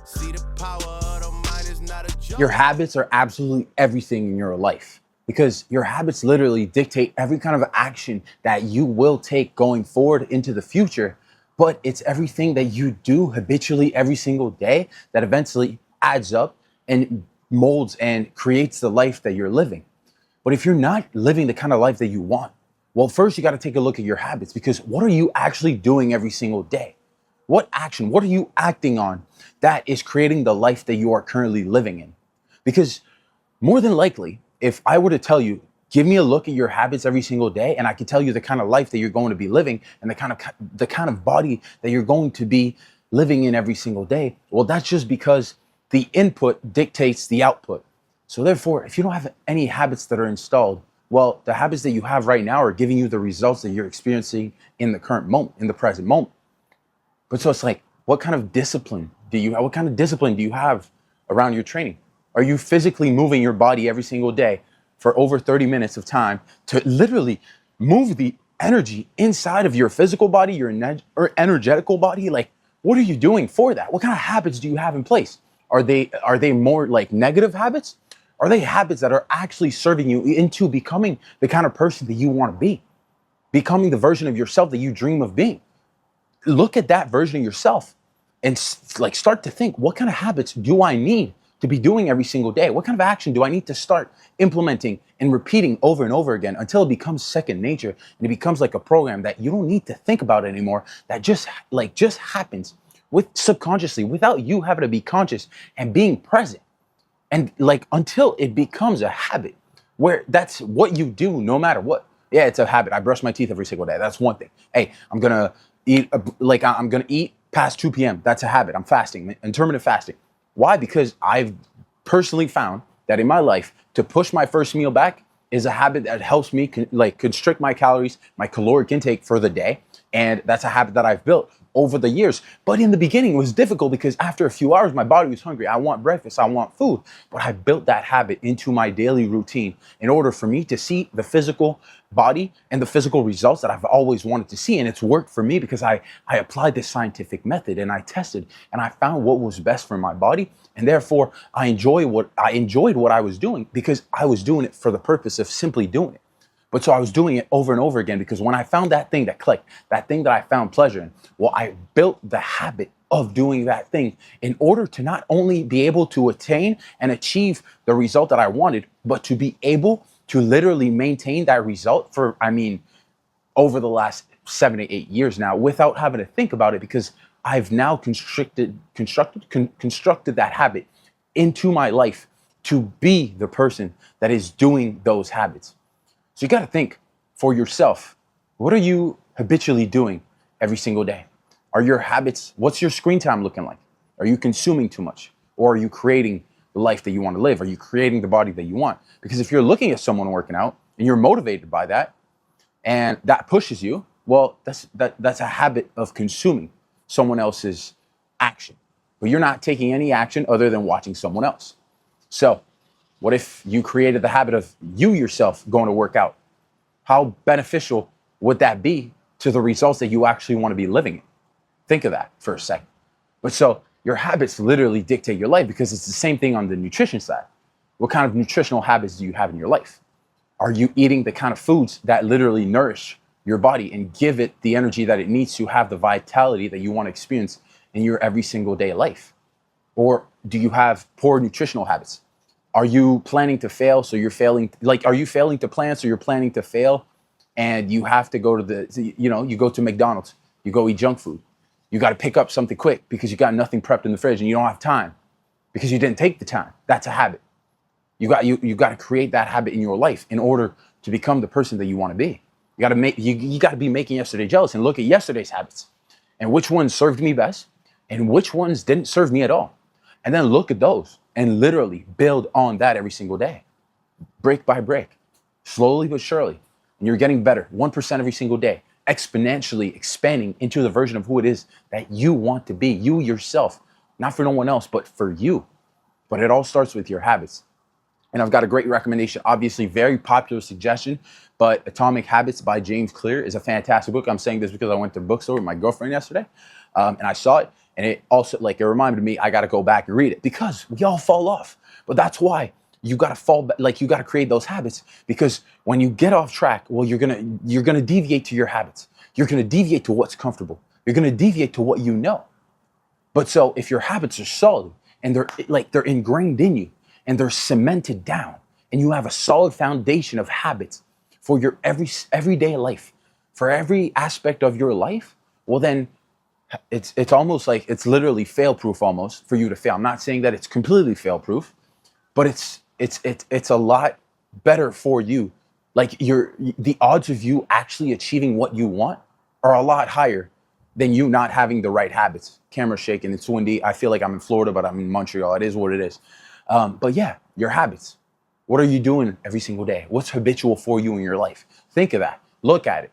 See, the power of the mind is not a joke. Your habits are absolutely everything in your life because your habits literally dictate every kind of action that you will take going forward into the future. But it's everything that you do habitually every single day that eventually adds up and molds and creates the life that you're living. But if you're not living the kind of life that you want, well, first you got to take a look at your habits, because what are you actually doing every single day? What action, what are you acting on that is creating the life that you are currently living in? Because more than likely, if I were to tell you, give me a look at your habits every single day, and I can tell you the kind of life that you're going to be living and the kind of body that you're going to be living in every single day, well, that's just because the input dictates the output. So therefore, if you don't have any habits that are installed, well, the habits that you have right now are giving you the results that you're experiencing in the current moment, in the present moment. But so it's like, what kind of discipline do you have? What kind of discipline do you have around your training? Are you physically moving your body every single day for over 30 minutes of time to literally move the energy inside of your physical body, your energetical body? Like, what are you doing for that? What kind of habits do you have in place? Are they more like negative habits? Are they habits that are actually serving you into becoming the kind of person that you want to be? Becoming the version of yourself that you dream of being? Look at that version of yourself and like start to think, what kind of habits do I need to be doing every single day? What kind of action do I need to start implementing and repeating over and over again until it becomes second nature and it becomes like a program that you don't need to think about anymore, that just happens with subconsciously without you having to be conscious and being present. And like until it becomes a habit where that's what you do no matter what. Yeah, it's a habit. I brush my teeth every single day. That's one thing. Hey, I'm gonna eat past 2 p.m. That's a habit. I'm fasting, intermittent fasting. Why? Because I've personally found that in my life, to push my first meal back is a habit that helps me constrict my calories, my caloric intake for the day. And that's a habit that I've built over the years. But in the beginning, it was difficult because after a few hours, my body was hungry. I want breakfast. I want food. But I built that habit into my daily routine in order for me to see the physical body and the physical results that I've always wanted to see. And it's worked for me because I applied this scientific method and I tested and I found what was best for my body. And therefore, I enjoyed what I was doing because I was doing it for the purpose of simply doing it. But so I was doing it over and over again because when I found that thing that clicked, that thing that I found pleasure in, well, I built the habit of doing that thing in order to not only be able to attain and achieve the result that I wanted, but to be able to literally maintain that result for, over the last 7 to 8 years now without having to think about it because I've now constructed that habit into my life to be the person that is doing those habits. So you got to think for yourself, what are you habitually doing every single day? Are your habits, what's your screen time looking like? Are you consuming too much? Or are you creating the life that you want to live? Are you creating the body that you want? Because if you're looking at someone working out and you're motivated by that and that pushes you, well, that's a habit of consuming someone else's action. But you're not taking any action other than watching someone else. So what if you created the habit of you yourself going to work out? How beneficial would that be to the results that you actually want to be living in? Think of that for a second. But so your habits literally dictate your life because it's the same thing on the nutrition side. What kind of nutritional habits do you have in your life? Are you eating the kind of foods that literally nourish your body and give it the energy that it needs to have the vitality that you want to experience in your every single day life? Or do you have poor nutritional habits? Are you planning to fail? So you're failing, are you failing to plan? So you're planning to fail and you have to go to you go to McDonald's, you go eat junk food. You got to pick up something quick because you got nothing prepped in the fridge and you don't have time because you didn't take the time. That's a habit. You got to create that habit in your life in order to become the person that you want to be. You got to be making yesterday jealous and look at yesterday's habits and which ones served me best and which ones didn't serve me at all. And then look at those and literally build on that every single day, brick by brick, slowly but surely. And you're getting better, 1% every single day, exponentially expanding into the version of who it is that you want to be, you yourself, not for no one else, but for you. But it all starts with your habits. And I've got a great recommendation, obviously very popular suggestion, but Atomic Habits by James Clear is a fantastic book. I'm saying this because I went to the bookstore with my girlfriend yesterday and I saw it And it also, like, it reminded me, I got to go back and read it because we all fall off. But that's why you got to fall back, like, you got to create those habits, because when you get off track, well, you're going to deviate to your habits. You're going to deviate to what's comfortable. You're going to deviate to what you know. But so if your habits are solid and they're ingrained in you and they're cemented down, and you have a solid foundation of habits for your everyday life, for every aspect of your life, well then it's almost like it's literally fail proof almost for you to fail. I'm not saying that it's completely fail proof, but it's a lot better for you. Like the odds of you actually achieving what you want are a lot higher than you not having the right habits. Camera's shaking, it's windy. I feel like I'm in Florida, but I'm in Montreal. It is what it is. But yeah, your habits. What are you doing every single day? What's habitual for you in your life? Think of that. Look at it.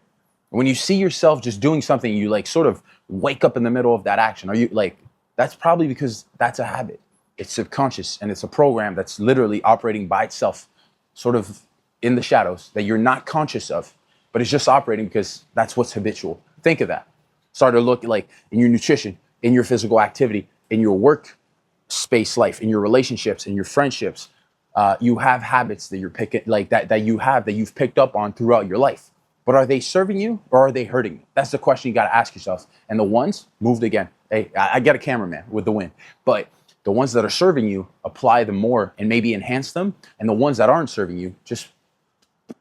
When you see yourself just doing something, you like sort of wake up in the middle of that action. Are you like, that's probably because that's a habit. It's subconscious, and it's a program that's literally operating by itself, sort of in the shadows, that you're not conscious of, but it's just operating because that's what's habitual. Think of that. Start to look like in your nutrition, in your physical activity, in your work space life, in your relationships, in your friendships. You have habits that you're picking, like that you've picked up on throughout your life. But are they serving you or are they hurting you? That's the question you got to ask yourself. And the ones moved again. Hey, I get a cameraman with the win, but the ones that are serving you, apply them more and maybe enhance them. And the ones that aren't serving you, just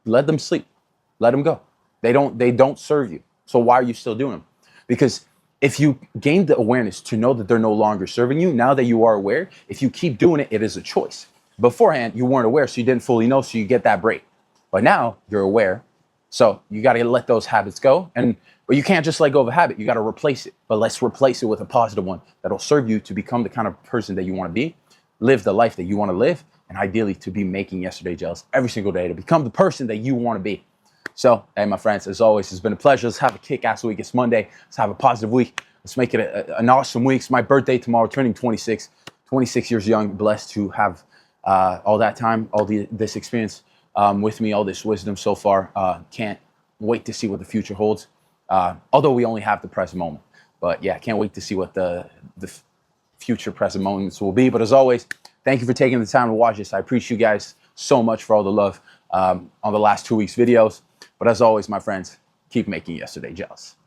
let them sleep, let them go. They don't serve you. So why are you still doing them? Because if you gain the awareness to know that they're no longer serving you, now that you are aware, if you keep doing it, it is a choice. Beforehand, you weren't aware, so you didn't fully know, so you get that break. But now you're aware, so you got to let those habits go. But you can't just let go of a habit. You got to replace it. But let's replace it with a positive one that'll serve you to become the kind of person that you want to be, live the life that you want to live, and ideally to be making yesterday jealous every single day, to become the person that you want to be. So, hey, my friends, as always, it's been a pleasure. Let's have a kick-ass week. It's Monday. Let's have a positive week. Let's make it an awesome week. It's my birthday tomorrow, turning 26. 26 years young, blessed to have all that time, this experience with me, all this wisdom so far. Can't wait to see what the future holds. Although we only have the present moment. But yeah, can't wait to see what the future present moments will be. But as always, thank you for taking the time to watch this. I appreciate you guys so much for all the love on the last 2 weeks videos. But as always, my friends, keep making yesterday jealous.